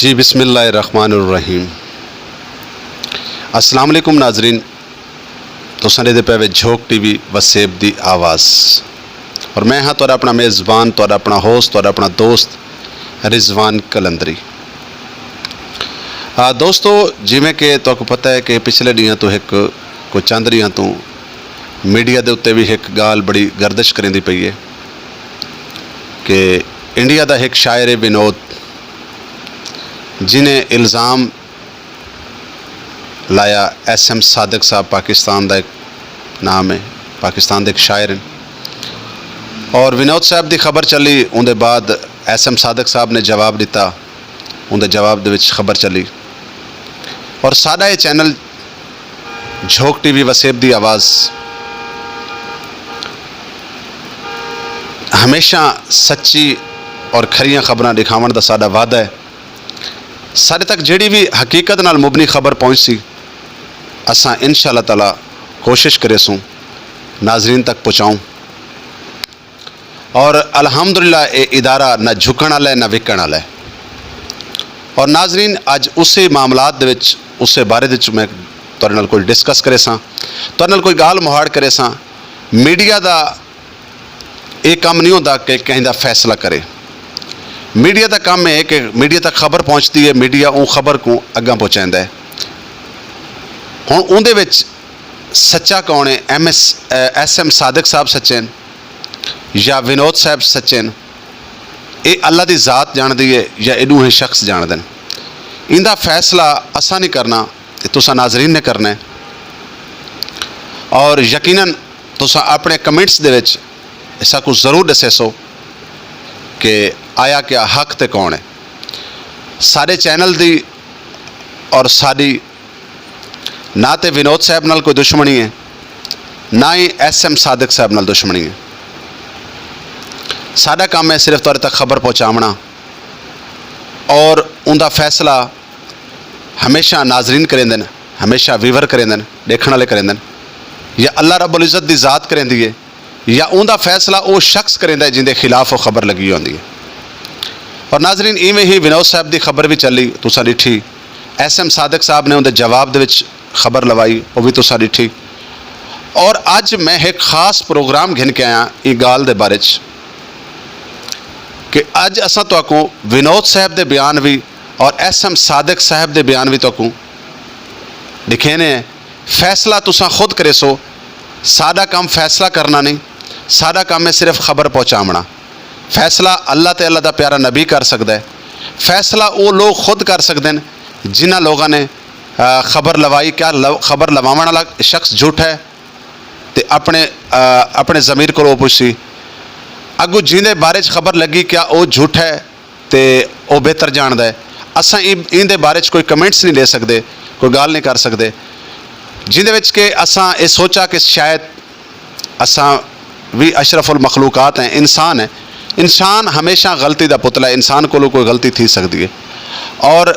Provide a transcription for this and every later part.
जी बिस्मिल्लाहिर्रहमानिर्रहीम। अस्सलाम वालेकुम नाजरीन, तुसां दे पे झोंक टीवी वसेब दी आवाज़ और मैं हाँ तुहाडा अपना मेज़बान, तुहाडा अपना होस्ट, तुहाडा अपना दोस्त रिजवान कलंदरी। दोस्तों, जिमें कि तुहानू पता है कि पिछले दिनों तो एक कोई चंद दिनों तो मीडिया के उत्ते भी एक गाल बड़ी गर्दिश करेंदी पई है कि इंडिया का एक शायर है विनोद, जिन्हें इल्ज़ाम लाया SM सादिक साहब, पाकिस्तान का एक नाम है, पाकिस्तान के एक शायर हैं, और विनोद साहब की खबर चली, उनके बाद SM सादिक साहब ने जवाब दिता, उनके जवाब दे विच खबर चली और साडा ये चैनल झोंक टीवी वसेब दी आवाज़ हमेशा सच्ची और खरियां खबरां दिखावन दा साडा वादा है। साढ़े तक जिहड़ी भी हकीकत नाल मुबनी खबर पहुँचसी असां इंशाअल्लाह ताला कोशिश करेसूँ नाजरीन तक पहुँचाऊँ, और अल्हम्दुलिल्लाह ये इदारा न झुकण वाला है न विकण वाला है। और नाजरीन अज उसे मामलात दे विच उसे बारे दे मैं तुहाडे नाल कोई डिस्कस करे सां, तुहाडे नाल कोई गाल मुहाड़ करे सां। मीडिया का ये काम नहीं होता कि कहीं का फैसला करे। मीडिया का काम है कि मीडिया तक खबर पहुँचती है, मीडिया उन खबर को अग्गां पहुँचाता है। हुण उहदे विच सच्चा कौन है, SM सादिक साहब सच्चे हैं या विनोद साहब सच्चे हैं, ये अल्लाह की ज़ात जानती है या इनू ही शख्स जानते हैं। इनका फैसला असा नहीं करना, तुसां नाजरीन ने करना है। और यकीनन तुसां अपने कमेंट्स दे विच ऐसा कुछ ज़रूर दसे सो कि आया क्या हक ते कौन है। सारे चैनल दी और साड़ी ना तो विनोद साहब नाल कोई दुश्मनी है, ना ही SM सादिक साहब नाल दुश्मनी है। साडा काम है सिर्फ तुहाडे तक खबर पहुँचावना और उनका फैसला हमेशा नाजरीन करेंदे ने, हमेशा व्यूवर करेंदे ने, देखने वाले करेंदे ने, या अल्लाह रब्बुल इज़्ज़त की ज़ात करेंदी है या उनका फैसला वो शख्स करेंदा है जिंदे खिलाफ वो खबर लगी होती है। और नाजरीन इवें ही विनोद साहब की खबर भी चली, तुसां डिठी। SM सादिक साहब ने उनके जवाब दे विच खबर लवाई, वो भी तुसां डिठी। और अज मैं एक खास प्रोग्राम घिन के आया इस गाल दे बारे कि अज असां तुहानू विनोद साहब के बयान भी और SM सादिक साहब के बयान भी तुहानू दिखे ने। फैसला तुसां खुद करे सो, साडा काम फैसला करना नहीं, साडा काम है सिर्फ खबर पहुँचावना। फैसला अल्लाह ते अल्लाह दा प्यारा नबी कर सकता है। फैसला वो लोग खुद कर सकते हैं जिन्होंने लोगों ने खबर लवाई। क्या खबर लवावन वाला शख्स झूठा है तो अपने ज़मीर को पुछी, अगू जिंदे बारे खबर लगी क्या वो झूठा है तो वह बेहतर जानता है। असां इनके बारे कोई कमेंट्स नहीं ले सकते, कोई गाल नहीं कर सकते, जिंदे विच के असां ये सोचा कि शायद असां भी अशरफुल मखलूकात हैं, इंसान है। इंसान हमेशा गलती का पुतला है, इंसान को कोई गलती थी सकती है। और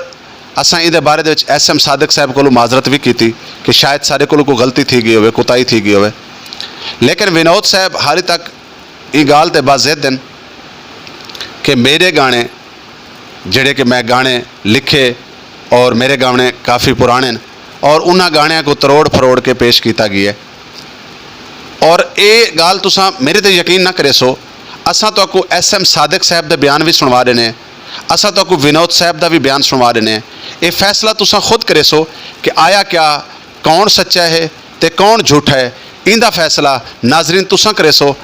असां इहदे बारे दे विच SM सादिक साहब को माजरत भी की कि शायद सारे को कोई गलती थी गई हो, कोताही थी गई हो। लेकिन विनोद साहब हाली तक ये गाल ते बाज़िद हैं कि मेरे गाने जिहड़े कि मैं गाने लिखे और मेरे गाने काफ़ी पुराने हैं और उन्होंने गाणियां को तरोड़ फरोड़ के पेश किया गया है। और ये गाल तुसां मेरे ते यकीन ना करे सो, असां तुहानू SM सादिक साहब के बयान भी सुनवा देने, असां तुहानू विनोद साहब का भी बयान सुनवा देने। ये फैसला तुसां खुद करे सो कि आया क्या कौन सच्चा है तो कौन झूठा है। इनका फैसला नाजरीन तुसां करे सो,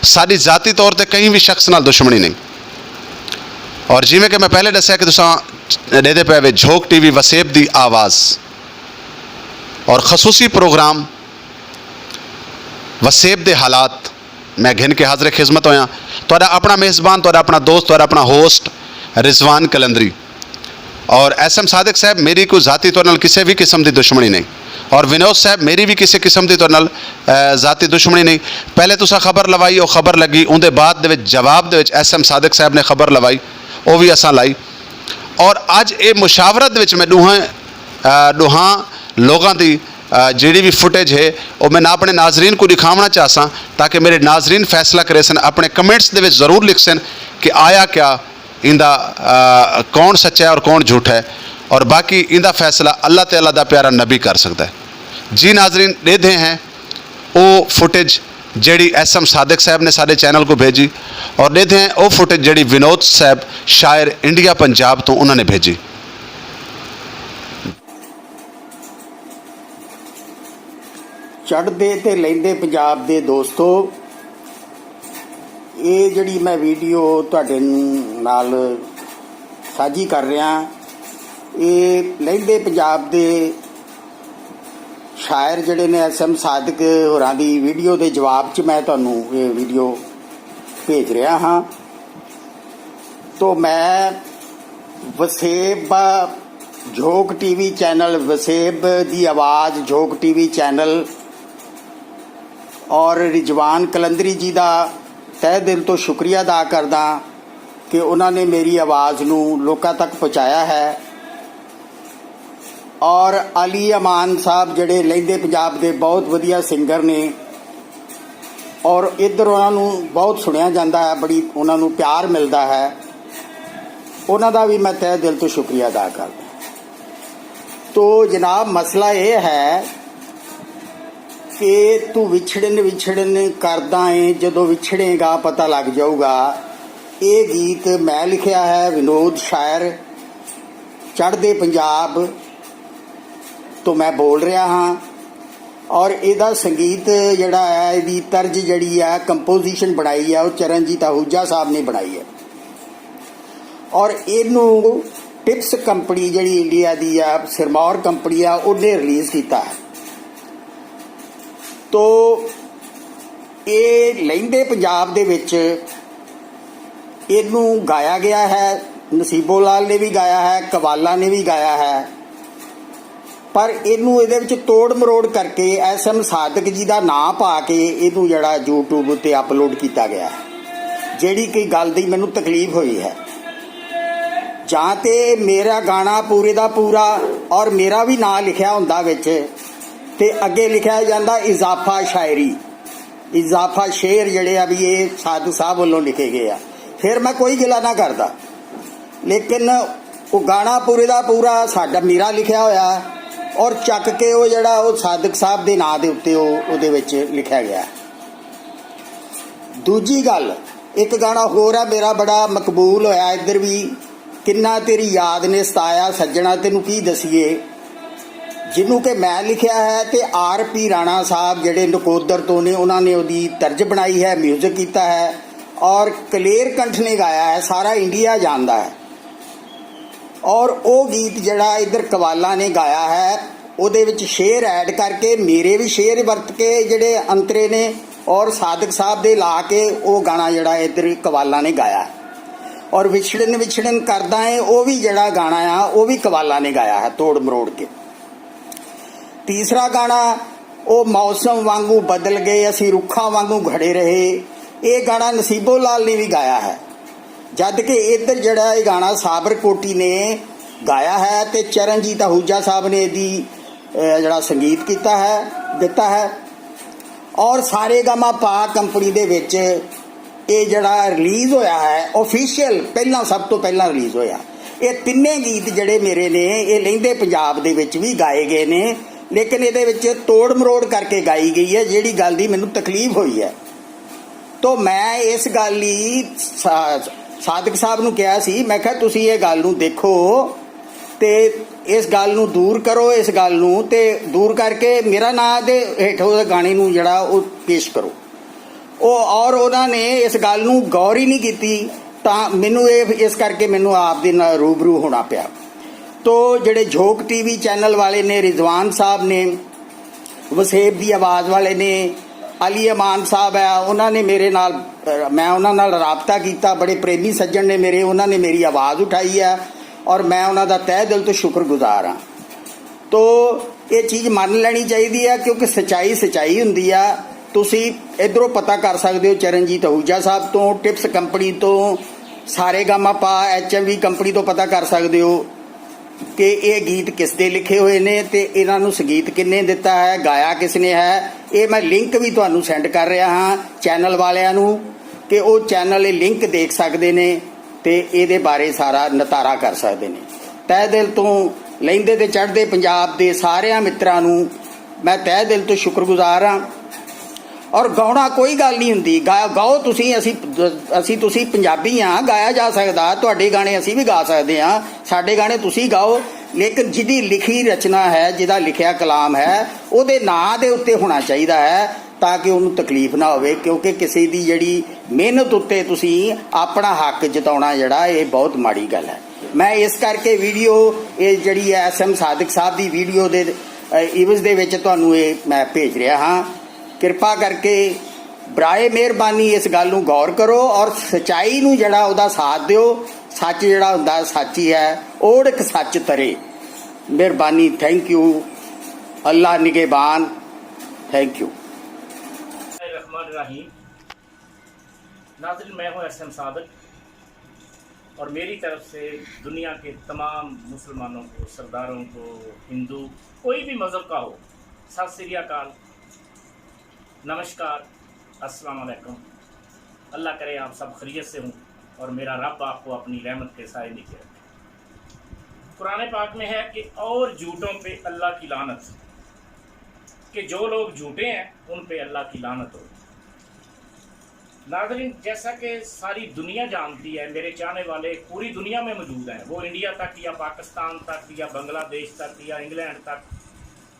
साडी ज़ाती तौर पर कहीं भी शख्स नाल दुश्मनी नहीं। और जिवें कि मैं पहले दस्या कि तुसां देदे पे झोंक टीवी वसेब दी आवाज़ और खसूसी प्रोग्राम वसेब दे हालात मैं घिन के हाज़िर खिदमत होया। तुहाडा अपना मेज़बान, तुहाडा अपना दोस्त, तुहाडा अपना होस्ट रिजवान कलंदरी। और SM सादिक साहब मेरी कोई ज़ाती तौर नाल किसी भी किस्म की दुश्मनी नहीं, और विनोद साहब मेरी भी किसी किस्म की तौर नाल ज़ाती दुश्मनी नहीं। पहले तुसां खबर लवाई, वो खबर लगी, उनके बाद दे विच जवाब दे विच SM सादिक साहब ने खबर लवाई, वो भी असां लाई। और अज ये मुशावरत दे विच मैं दुहां लोगों की जी भी फुटेज है वो मैं अपने नाजरीन को दिखावना चाहसा ताकि मेरे नाजरीन फैसला करे सन, अपने कमेंट्स दे विच ज़रूर लिख सन कि आया क्या इंदा कौन सच्चा है और कौन झूठ है, और बाकी इंदा फैसला अल्लाह ताला दा प्यारा नबी कर सकता है। जी नाजरीन, देते हैं वो फुटेज जड़ी SM सादिक साहब ने साडे चैनल को भेजी, और देते हैं वो फुटेज जड़ी विनोद साहब शायर इंडिया पंजाब तो उन्होंने भेजी। चढ़दे ते लैंदे पंजाब दे दोस्तों, ये जड़ी मैं वीडियो तुहाडे नाल साझी कर रहा, ये लैंदे पंजाब दे शायर जड़े ने SM सादिक होरां दी वीडियो दे जवाब च मैं तुहानूं ये वीडियो भेज रहा हाँ। तो मैं वसेब झोंक TV चैनल, वसेब दी आवाज़ झोंक TV चैनल और रिजवान कलंदरी जी का तह दिल तो शुक्रिया अदा करदा कि उन्होंने मेरी आवाज़ नूं लोकां तक पहुँचाया है। और अली अमान साहब जड़े लैंदे पंजाब दे बहुत वधिया सिंगर ने, और इधर उन्होंने बहुत सुनिया जाता है, बड़ी उन्होंने प्यार मिलता है, उन्हों भी मैं तह दिल तो शुक्रिया अदा करदा। तो जनाब मसला ये है कि तू विछड़न विछड़न करदा है, जदों विछड़ेगा पता लग जाऊगा। ये गीत मैं लिखिया है, विनोद शायर चढ़दे पंजाब तो मैं बोल रहा हाँ। और इहदा संगीत जड़ा है, इहदी तर्ज जड़ी है, कंपोजिशन बनाई है, वो चरणजीत आहूजा साहब ने बनाई है। और इनू टिप्स कंपनी जड़ी इंडिया दी है, सिरमौर कंपनी है, उन्हें रिलीज़ किया है। तो ये लैंदे पंजाब दे विच इनू गाया गया है, नसीबो लाल ने भी गाया है, कवाला ने भी गाया है, पर इनू इहदे विच तोड़ मरोड़ करके SM सादिक जी का नाम पा के इनू जड़ा YouTube उत्ते अपलोड किया गया है। जिहड़ी कोई गल दी मैनूं तकलीफ हुई है, जां ते मेरा गाना पूरे दा पूरा और मेरा भी नाम लिखिया हुंदा विच, ते अगे लिखा जाता इजाफा शायरी, इजाफा शेर जड़े आ भी ये सादिक साहब वालों लिखे गए आ, फिर मैं कोई गिला ना करता। लेकिन वो गाना पूरे का पूरा साडा मेरा लिखा होया और चक के वो जड़ा वो सादिक साहब के नाम के उत्ते उहदे विच लिखा गया। दूजी गल, एक गाना होर है मेरा बड़ा मकबूल होया इधर भी, किन्ना तेरी याद ने सताया सज्जणा तैनूं की दसीए, जिन्हों कि मैं लिखा है, तो RP राणा साहब जड़े नकोदर तो ने, उन्होंने उसकी तर्ज बनाई है, म्यूजिक किया है, और कलेर कंठ ने गाया है, सारा इंडिया जानता है। और वो गीत जड़ा इधर कवाला ने गाया है, उहदे विच शेर ऐड करके मेरे भी शेर वरत के जड़े अंतरे ने, और सादिक साहब दे ला के वो गाना जड़ा इधर कवाला ने गाया है। और विछड़न विछड़न करदा है वो भी जड़ा गाना आ, वो भी कवाला ने गाया है तोड़ मरोड़ के। तीसरा गाना वो मौसम वांगू बदल गए असी रुखा वांगू खड़े रहे, ये गाना नसीबो लाल ने भी गाया है। जद कि इधर जड़ा ये गाना साबर कोटी ने गाया है, तो चरणजीत आहूजा साहब ने यदी जड़ा संगीत किया है दिता है। और सारे गामा पा कंपनी दे विच ये जड़ा रिलीज़ होया है ऑफिशियल, पहला सब तो पहला रिलीज़ होया। ये तिन्ने गीत जड़े मेरे ने ये लैंदे पंजाब दे विच भी गाए गए ने, लेकिन ये तोड़ मरोड़ करके गाई गई है, जिहड़ी गल दी मैनूं तकलीफ हुई है। तो मैं इस गल ही सादिक साहब नूं कहा सी, मैं कहा तुसीं ये गल नूं देखो ते इस गल नूं दूर करो, इस गल नूं ते दूर करके मेरा नाम दे हेठों दे गाने नूं जड़ा वो पेश करो। और उन्होंने इस गल नूं गौर ही नहीं की, तां मैनूं इस करके मैनूं आप दे नाल रूबरू होना पिया। तो जड़े झोंक TV चैनल वाले ने, रिजवान साहब ने, वसेब दी आवाज़ वाले ने, अली अमान साहब है, उन्होंने मेरे नाल, मैं उन्होंने नाल राबता किया, बड़े प्रेमी सज्जन ने मेरे, उन्होंने मेरी आवाज़ उठाई है और मैं उन्हों का तह दिल तो शुक्रगुजार हाँ। तो ये चीज़ मान लेनी चाहिए है, क्योंकि सच्चाई सच्चाई हुंदी आ। तुसी इधरों पता कर सकते हो चरणजीत आहूजा साहब तो, टिप्स कंपनी तो, सारे गामा पा HMV कंपनी तो पता कर सकते हो कि ये गीत किस दे लिखे हुए ने, ते इन्हां नूं संगीत किन्ने दिता है, गाया किसने है। ये मैं लिंक भी तुहानूं सेंड कर रहा हाँ चैनल वालियां नूं कि वो चैनल लिंक देख सकते ने। ਤੇ ਇਹਦੇ ਬਾਰੇ ਸਾਰਾ ਨਤਾਰਾ ਕਰ ਸਕਦੇ ਨੇ। ਤਹਿ ਦਿਲ ਤੋਂ ਲਹਿੰਦੇ ਤੇ ਚੜ੍ਹਦੇ ਪੰਜਾਬ ਦੇ ਸਾਰਿਆਂ ਮਿੱਤਰਾਂ ਨੂੰ ਮੈਂ ਤਹਿ ਦਿਲ ਤੋਂ ਸ਼ੁਕਰਗੁਜ਼ਾਰ ਹਾਂ। ਔਰ ਗਾਉਣਾ ਕੋਈ ਗੱਲ ਨਹੀਂ ਹੁੰਦੀ, ਗਾਓ ਤੁਸੀਂ, ਅਸੀਂ ਤੁਸੀਂ ਪੰਜਾਬੀ ਹਾਂ, ਗਾਇਆ ਜਾ ਸਕਦਾ। ਤੁਹਾਡੇ ਗਾਣੇ ਅਸੀਂ ਵੀ ਗਾ ਸਕਦੇ ਹਾਂ, ਸਾਡੇ ਗਾਣੇ ਤੁਸੀਂ ਗਾਓ, ਲੇਕਿਨ ਜਿਹਦੀ ਲਿਖੀ ਰਚਨਾ ਹੈ, ਜਿਹਦਾ ਲਿਖਿਆ ਕਲਾਮ ਹੈ, ਉਹਦੇ ਨਾਂ ਦੇ ਉੱਤੇ ਹੋਣਾ ਚਾਹੀਦਾ ਹੈ ਤਾਂ ਕਿ ਉਹਨੂੰ ਤਕਲੀਫ ਨਾ ਹੋਵੇ। ਕਿਉਂਕਿ ਕਿਸੇ ਦੀ ਜਿਹੜੀ ਮਿਹਨਤ ਉੱਤੇ ਤੁਸੀਂ ਆਪਣਾ ਹੱਕ ਜਤਾਉਣਾ ਜਿਹੜਾ ਇਹ ਬਹੁਤ ਮਾੜੀ ਗੱਲ ਹੈ। ਮੈਂ ਇਸ ਕਰਕੇ ਵੀਡੀਓ ਇਹ ਜਿਹੜੀ ਹੈ SM ਸਾਦਿਕ ਸਾਹਿਬ ਦੀ ਵੀਡੀਓ ਦੇ ਇਵਜ਼ ਦੇ ਵਿੱਚ ਤੁਹਾਨੂੰ ਇਹ ਮੈਂ ਭੇਜ ਰਿਹਾ ਹਾਂ। ਕਿਰਪਾ ਕਰਕੇ ਬਰਾਏ ਮਿਹਰਬਾਨੀ ਇਸ ਗੱਲ ਨੂੰ ਗੌਰ ਕਰੋ ਔਰ ਸੱਚਾਈ ਨੂੰ ਜਿਹੜਾ ਉਹਦਾ ਸਾਥ ਦਿਓ। ਸੱਚ ਜਿਹੜਾ ਹੁੰਦਾ ਸੱਚ ਹੀ ਹੈ, ਓੜਕ ਸੱਚ ਤਰੇ। ਮਿਹਰਬਾਨੀ, थैंक यू, अल्लाह निगहबान, थैंक यू। नाज़रीन, मैं हूँ SM सादिक और मेरी तरफ से दुनिया के तमाम मुसलमानों को, सरदारों को, हिंदू कोई भी मज़हब का हो, सत श्री अकाल, नमस्कार, अस्सलाम वालेकुम। अल्लाह करे आप सब खैरियत से हों और मेरा रब आपको अपनी रहमत के साए नीचे रखे। कुरान पाक में है कि और झूठों पे अल्लाह की लानत, कि जो लोग झूठे हैं उन पे अल्लाह की लानत हो। नाज़रीन, जैसा कि सारी दुनिया जानती है, मेरे चाहने वाले पूरी दुनिया में मौजूद हैं, वो इंडिया तक या पाकिस्तान तक या बांग्लादेश तक या इंग्लैंड तक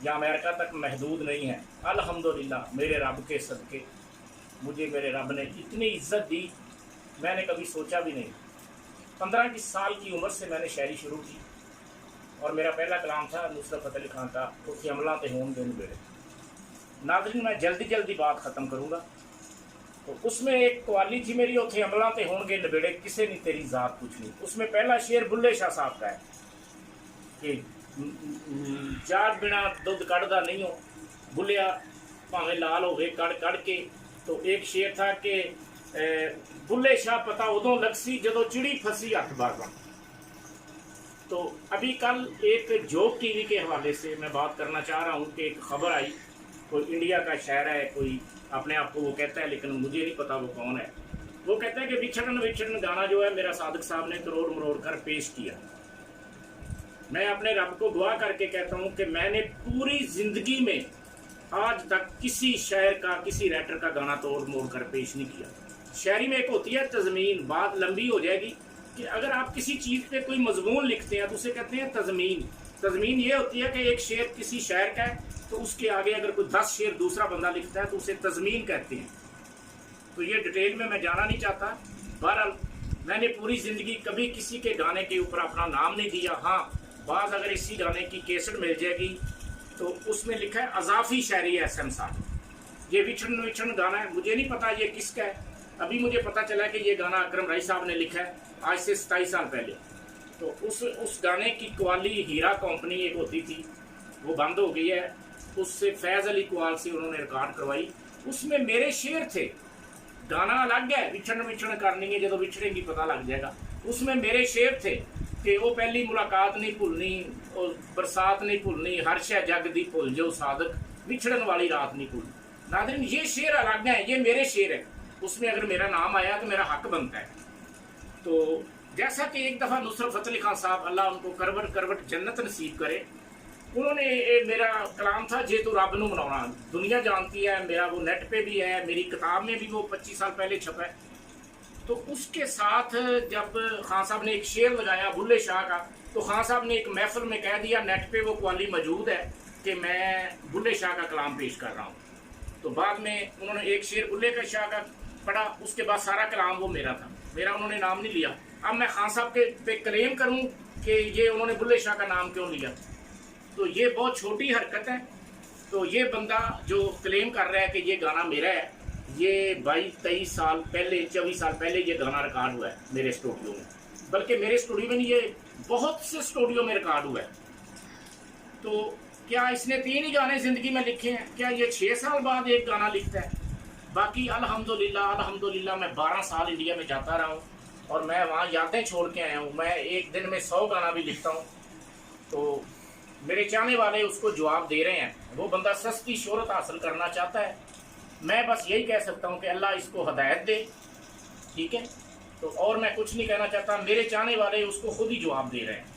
या अमेरिका तक महदूद नहीं है। अल्हम्दुलिल्लाह, मेरे रब के सदके मुझे मेरे रब ने इतनी इज्जत दी, मैंने कभी सोचा भी नहीं। 15 साल की उम्र से मैंने शायरी शुरू की और मेरा पहला कलाम था नुसरत फ़तेह अली खान का, उसे अमला ते होन दिन बेड़े। नाज़रीन, मैं जल्दी बात ख़त्म करूँगा। तो उसमें एक कवाली थी मेरी, उसे अमला ते होन गए नबेड़े, किसे नहीं तेरी ज़ात पूछनी। उसमें पहला शेर बुल्ले शाह साहब का है कि जाग बिना दुध कढ़दा नहीं हो, बुलिया भावें लाल हो गए कड़ कड़ के। तो एक शेर था कि बुल्ले शाह पता उदों लगसी जदों चिड़ी फसी हथ बागा। तो अभी कल एक जोग टीवी के हवाले से मैं बात करना चाह रहा हूँ कि एक खबर आई, कोई इंडिया का शायर है, कोई अपने आप को वो कहता है लेकिन मुझे नहीं पता वो कौन है। वो कहता है कि विछड़न विछड़न गाना जो है मेरा सादिक साहब ने करोड़ मरोड़ कर पेश किया। मैं अपने रब को दुआ करके कहता हूँ कि मैंने पूरी जिंदगी में आज तक किसी शायर का, किसी राइटर का गाना तोड़ मोड़ कर पेश नहीं किया। शायरी में एक होती है तज़मीन, बात लंबी हो जाएगी कि अगर आप किसी चीज़ पे कोई मजमून लिखते हैं तो उसे कहते हैं तज़मीन। तज़मीन ये होती है कि एक शेर किसी शायर का है तो उसके आगे अगर कोई 10 शेर दूसरा बंदा लिखता है तो उसे तज़मीन कहते हैं। तो ये डिटेल में मैं जाना नहीं चाहता। बहरहाल, मैंने पूरी ज़िंदगी कभी किसी के गाने के ऊपर अपना नाम नहीं दिया। हाँ, बाज़ अगर इसी गाने की कैसेट मिल जाएगी तो उसमें लिखा है अजाफी शायरी है SM साहब। ये विछड़न विछड़न गाना है, मुझे नहीं पता ये किसका है। अभी मुझे पता चला कि ये गाना अकरम राय साहब ने लिखा है आज से 27 साल पहले। तो उस गाने की कवाली हीरा कंपनी एक होती थी, वो बंद हो गई है। उससे फैज़ अली कवाल से उन्होंने रिकॉर्ड करवाई, उसमें मेरे शेर थे। गाना अलग है, विछड़न विछड़न करनी है, जो विछड़ेंगी पता लग जाएगा। उसमें मेरे शेर थे कि वो पहली मुलाकात नहीं भुलनी, और बरसात नहीं भुलनी, हर शह जग दी भुल जो सादक, विछड़न वाली रात नहीं भूलनी। नाज़रीन, ये शेर अलग है, ये मेरे शेर है। उसमें अगर मेरा नाम आया तो मेरा हक बनता है। तो जैसा कि एक दफ़ा नुसरत फ़तेह अली खान साहब, अल्लाह उनको करवट करवट जन्नत नसीब करे, उन्होंने मेरा कलाम था जे तू रब नूं मनाउणा, दुनिया जानती है, मेरा वो नेट पे भी है, मेरी किताब में भी वो 25 साल पहले छपा है। तो उसके साथ जब खान साहब ने एक शेर लगाया बुल्ले शाह का, तो खान साहब ने एक महफिल में कह दिया, नेट पे वो कवाली मौजूद है कि मैं बुल्ले शाह का कलाम पेश कर रहा हूँ। तो बाद में उन्होंने एक शेर बुल्ले का शाह का पढ़ा, उसके बाद सारा कलाम वो मेरा था, मेरा उन्होंने नाम नहीं लिया। अब मैं खान साहब के पे क्लेम करूँ कि ये उन्होंने बुल्ले शाह का नाम क्यों लिया, तो ये बहुत छोटी हरकत है। तो ये बंदा जो क्लेम कर रहा है कि ये गाना मेरा है, ये 22-23 साल पहले, 24 साल पहले ये गाना रिकॉर्ड हुआ है मेरे स्टूडियो में। बल्कि मेरे स्टूडियो में नहीं, ये बहुत से स्टूडियो में रिकॉर्ड हुआ है। तो क्या इसने 3 ही गाने ज़िंदगी में लिखे हैं? क्या ये 6 साल बाद एक गाना लिखता है? बाकी अल्हम्दुलिल्लाह मैं 12 साल इंडिया में जाता रहा हूँ और मैं वहाँ यादें छोड़ के आया हूँ। मैं एक दिन में 100 गाना भी लिखता हूँ। तो मेरे चाहने वाले उसको जवाब दे रहे हैं। वो बंदा सस्ती शोहरत हासिल करना चाहता है। मैं बस यही कह सकता हूँ कि अल्लाह इसको हदायत दे, ठीक है। तो और मैं कुछ नहीं कहना चाहता, मेरे चाहने वाले उसको खुद ही जवाब दे रहे हैं।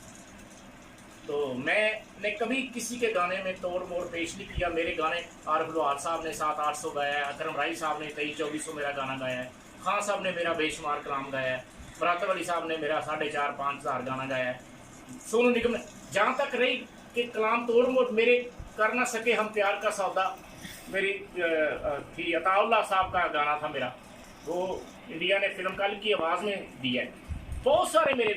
तो मैंने कभी किसी के गाने में तोड़ मोड़ पेश नहीं किया। मेरे गाने आरिफ लोहार साहब ने 700-800 गाया है, अकरम राही साहब ने 2300-2400 मेरा गाना गाया है, खान साहब ने मेरा बेशुमार कलाम गाया है, मुरातब अली साहब ने मेरा 4,500-5,000 गाना गाया है, सोनू निगम ने। जहाँ तक रही कि कलाम तोड़ मोड़ मेरे कर ना सके हम प्यार का सौदा, मेरी थी अताउल्लाह साहब का गाना था मेरा, वो इंडिया ने फिल्म कल की आवाज़ में दिया है। बहुत सारे मेरे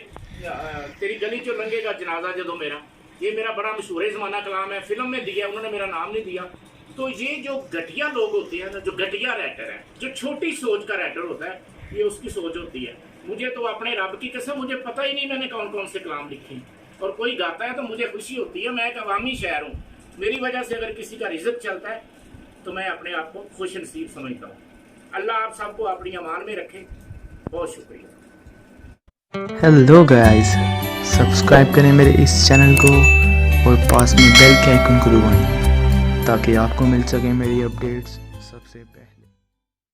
तेरी गली चो लंघेगा जनाजा जदों मेरा, ये मेरा बड़ा मशहूर ज़माना कलाम है, फिल्म में दिया, उन्होंने मेरा नाम नहीं दिया। तो ये जो घटिया लोग होते हैं ना, जो घटिया राइटर है, जो छोटी सोच का राइटर होता है, ये उसकी सोच होती है। मुझे तो अपने रब की कसम मुझे पता ही नहीं मैंने कौन कौन से कलाम लिखे, और कोई गाता है तो मुझे खुशी होती है। मैं एक अवामी शायर हूँ, मेरी वजह से अगर किसी का रिज़्क चलता है तो मैं अपने आप को खुश नसीब समझता हूँ। अल्लाह आप सबको अपनी अमान में रखे। बहुत शुक्रिया। हेलो गाइस, सब्सक्राइब करें मेरे इस चैनल को और पास में बेल के आइकन को दबाएं ताकि आपको मिल सके मेरी अपडेट्स सबसे पहले।